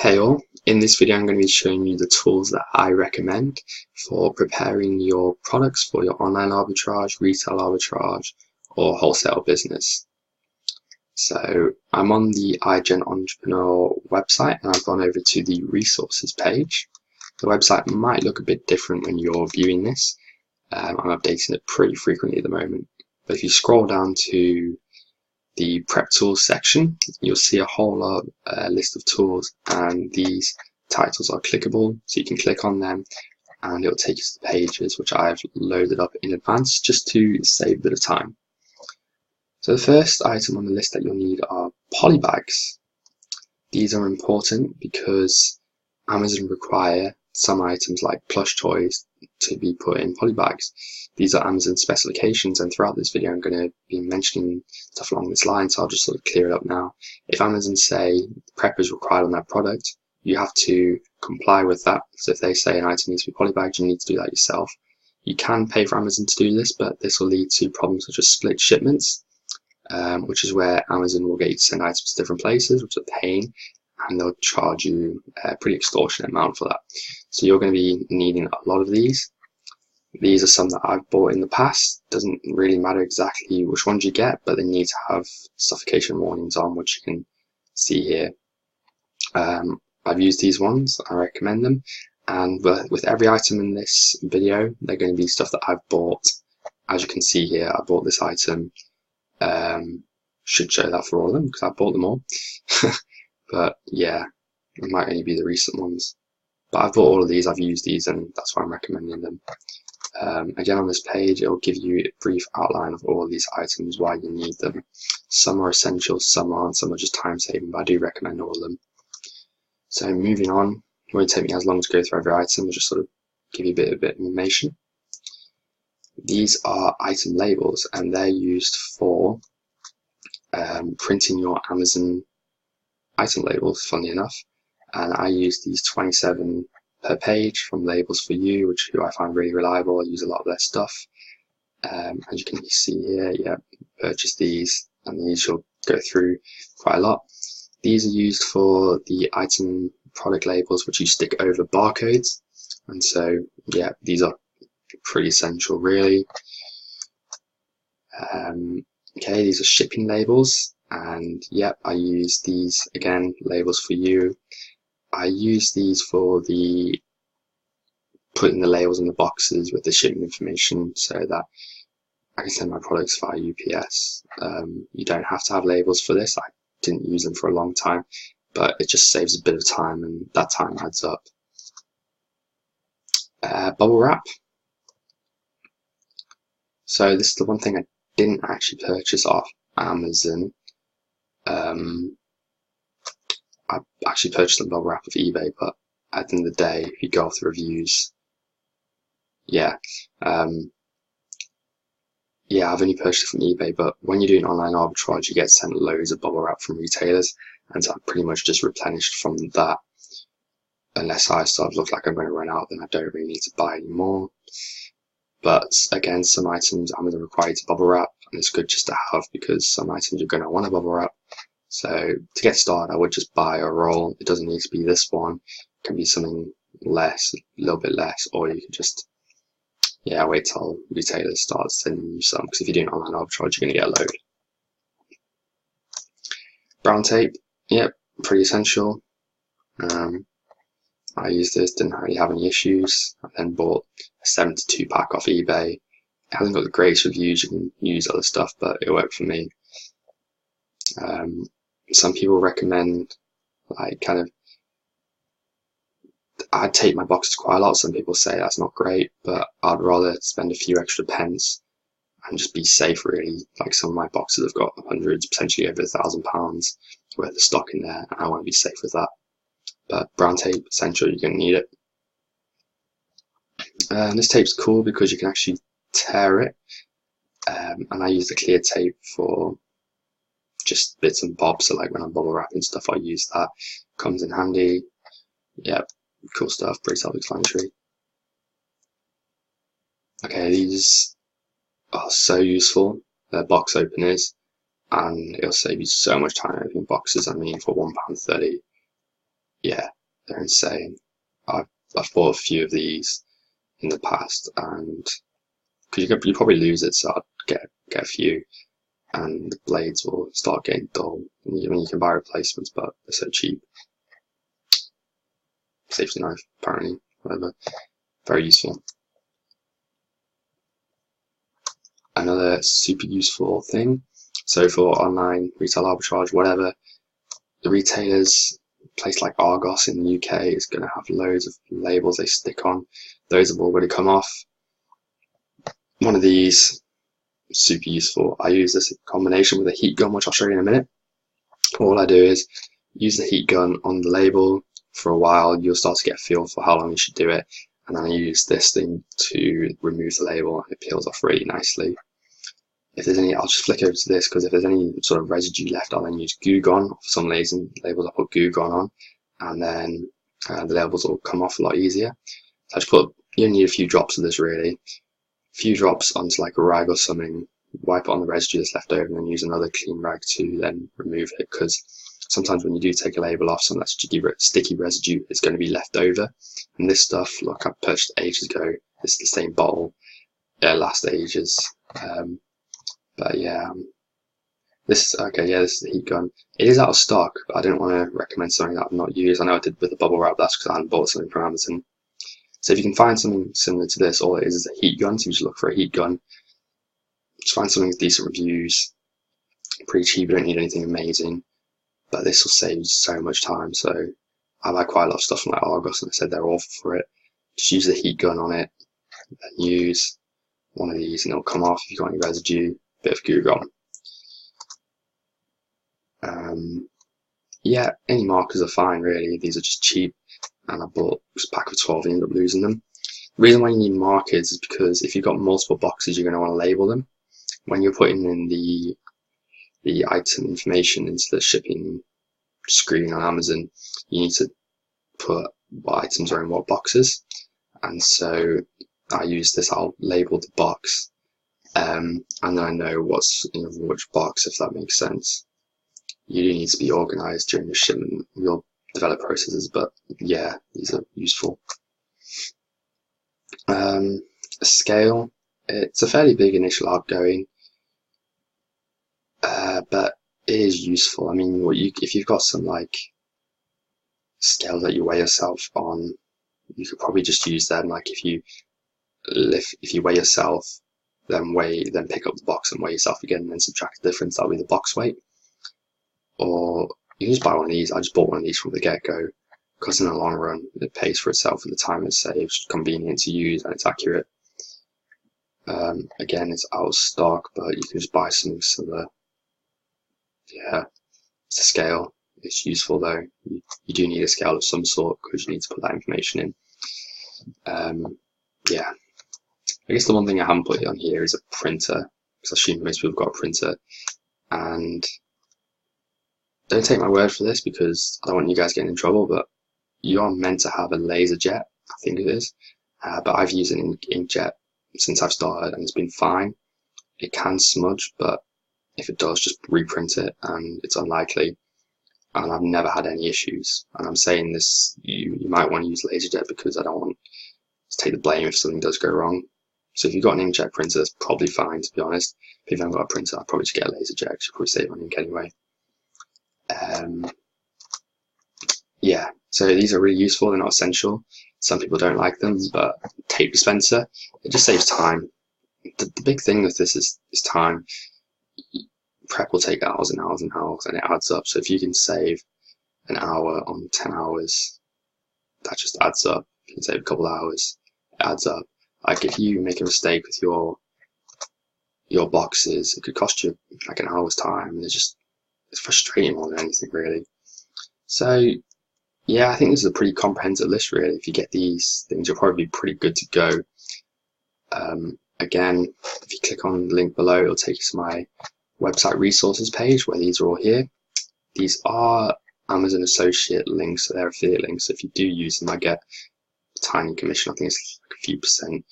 Hey all, in this video I'm going to be showing you the tools that I recommend for preparing your products for your online arbitrage, retail arbitrage or wholesale business. So I'm on the iGen Entrepreneur website and I've gone over to the resources page. The website might look a bit different when you're viewing this. I'm updating it pretty frequently at the moment, but if you scroll down to the prep tools section, you'll see a whole lot list of tools, and these titles are clickable, so you can click on them and it'll take you to the pages which I've loaded up in advance just to save a bit of time. So the first item on the list that you'll need are polybags. These are important because Amazon require some items like plush toys to be put in polybags. These are Amazon specifications, and throughout this video I'm going to be mentioning stuff along this line, so I'll just sort of clear it up now. If Amazon say prep is required on that product, you have to comply with that. So if they say an item needs to be polybagged, you need to do that yourself. You can pay for Amazon to do this, but this will lead to problems such as split shipments, which is where Amazon will get you to send items to different places, which is a pain, and they'll charge you a pretty extortionate amount for that. So you're going to be needing a lot of these. These are some that I've bought in the past. Doesn't really matter exactly which ones you get, but they need to have suffocation warnings on, which you can see here. I've used these ones, I recommend them, and with every item in this video, they're going to be stuff that I've bought. As you can see here, I bought this item. Should show that for all of them because I bought them all. But yeah, it might only be the recent ones. But I've bought all of these, I've used these, and that's why I'm recommending them. Again, on this page, it will give you a brief outline of all of these items, why you need them. Some are essential, some aren't, some are just time saving, but I do recommend all of them. So moving on, it won't take me as long to go through every item, I'll just sort of give you a bit of information. These are item labels, and they're used for printing your Amazon item labels, funnily enough, and I use these 27 per page from Labels for You, which I find really reliable. I use a lot of their stuff. As you can see here, yeah, purchase these, and these you'll go through quite a lot. These are used for the item product labels, which you stick over barcodes, and so yeah, these are pretty essential, really. Okay, these are shipping labels, and yep, I use these again, Labels for You. I use these for the putting the labels in the boxes with the shipping information so that I can send my products via UPS. You don't have to have labels for this. I didn't use them for a long time, but it just saves a bit of time, and that time adds up. Bubble wrap. So this is the one thing I didn't actually purchase off Amazon. I actually purchased the bubble wrap off eBay, but at the end of the day, if you go off the reviews, yeah, I've only purchased it from eBay, but when you're doing online arbitrage, you get sent loads of bubble wrap from retailers, and so I pretty much just replenished from that. Unless I start to look like I'm going to run out, then I don't really need to buy any more. But again, some items I'm going to require you to bubble wrap, and it's good just to have because some items you're going to want to bubble wrap. So to get started, I would just buy a roll. It doesn't need to be this one. It can be something less, a little bit less, or you can just, yeah, wait till retailers start sending you some, because if you're doing online arbitrage, you're going to get a load. Brown tape, yep, pretty essential. I used this, didn't really have any issues. I then bought a 72 pack off eBay. It hasn't got the greatest reviews, you can use other stuff, but it worked for me. Some people recommend I'd tape my boxes quite a lot. Some people say that's not great, but I'd rather spend a few extra pence and just be safe, really. Like some of my boxes have got hundreds, potentially over £1,000 worth of stock in there, and I want to be safe with that. But brown tape, essential, you're going to need it. This tape's cool because you can actually tear it, and I use the clear tape for just bits and bobs, so like when I'm bubble wrapping stuff, I use that. Comes in handy. Yeah, cool stuff, pretty self-explanatory. Okay, these are so useful. They're box openers, and it'll save you so much time opening boxes. I mean, for £1.30, yeah, they're insane. I've bought a few of these in the past, and because you probably lose it, so I'd get a few, and the blades will start getting dull. You can buy replacements, but they're so cheap. Safety knife, apparently, whatever, very useful. Another super useful thing. So for online retail arbitrage, whatever, the retailers, a place like Argos in the UK is going to have loads of labels they stick on. Those have already come off. One of these, super useful. I use this in combination with a heat gun, which I'll show you in a minute. All I do is use the heat gun on the label for a while. You'll start to get a feel for how long you should do it. And then I use this thing to remove the label, and it peels off really nicely. If there's any, I'll just flick over to this, because if there's any sort of residue left, I'll then use Goo Gone. For some labels I put Goo Gone on, and then the labels will come off a lot easier. So I just you only need a few drops of this really. A few drops onto like a rag or something, wipe it on the residue that's left over, and then use another clean rag to then remove it, because sometimes when you do take a label off, some of that sticky residue is going to be left over. And this stuff, look, I purchased ages ago. This is the same bottle. It lasts ages. But yeah, this is the heat gun. It is out of stock, but I didn't want to recommend something that I've not used. I know I did with the bubble wrap, that's because I hadn't bought something from Amazon. So if you can find something similar to this, all it is a heat gun, so you just look for a heat gun. Just find something with decent reviews. Pretty cheap, you don't need anything amazing, but this will save you so much time. So I buy quite a lot of stuff from like Argos, and I said they're awful for it. Just use the heat gun on it, and use one of these, and it'll come off if you've got any residue. Bit of Goo Gone. Yeah, any markers are fine really. These are just cheap, and I bought a pack of 12 and ended up losing them. The reason why you need markers is because if you've got multiple boxes, you're going to want to label them. When you're putting in the item information into the shipping screen on Amazon, you need to put what items are in what boxes. And so I use this, I'll label the box, and then I know what's in which box, if that makes sense. You do need to be organized during the shipment. You'll develop processes, but yeah, these are useful. A scale, it's a fairly big initial outgoing, but it is useful. I mean, if you've got some like scales that you weigh yourself on, you could probably just use them. Like if you weigh yourself, then pick up the box and weigh yourself again, and then subtract the difference. That'll be the box weight. Or you can just buy one of these. I just bought one of these from the get-go, because in the long run it pays for itself with the time it saves, convenient to use, and it's accurate. Again, it's out of stock, but you can just buy something similar. Yeah, it's a scale. It's useful though. You do need a scale of some sort, because you need to put that information in. Yeah, I guess the one thing I haven't put on here is a printer, because I assume most people have got a printer. And don't take my word for this, because I don't want you guys getting in trouble, but you are meant to have a laser jet, I think it is. But I've used an inkjet since I've started, and it's been fine. It can smudge, but if it does, just reprint it, and it's unlikely. And I've never had any issues. And I'm saying this, you might want to use laserjet, because I don't want to take the blame if something does go wrong. So if you've got an inkjet printer, that's probably fine, to be honest. If you haven't got a printer, I'd probably just get a laserjet, because you'll probably save on ink anyway. Yeah, so these are really useful. They're not essential. Some people don't like them, but tape dispenser, it just saves time. The big thing with this is time. Prep will take hours and hours and hours, and it adds up. So if you can save an hour on 10 hours, that just adds up. If you can save a couple of hours, it adds up. Like if you make a mistake with your boxes, it could cost you like an hour's time. It's frustrating more than anything, really. So yeah, I think this is a pretty comprehensive list, really. If you get these things, you'll probably be pretty good to go. Again, if you click on the link below, it'll take you to my website resources page, where these are all here. These are Amazon associate links, so they're affiliate links. So if you do use them, I get a tiny commission. I think it's like a few percent,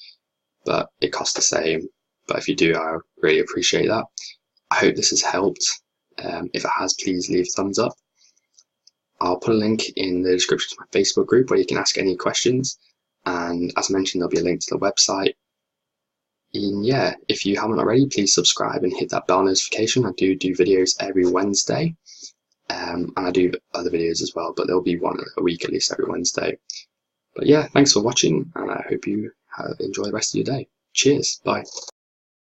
but it costs the same. But if you do, I really appreciate that. I hope this has helped. If it has, please leave a thumbs up. I'll put a link in the description to my Facebook group where you can ask any questions. And as mentioned, there'll be a link to the website. And yeah, if you haven't already, please subscribe and hit that bell notification. I do videos every Wednesday, and I do other videos as well, but there'll be one a week at least every Wednesday. But yeah, thanks for watching, and I hope you enjoy the rest of your day. Cheers, bye.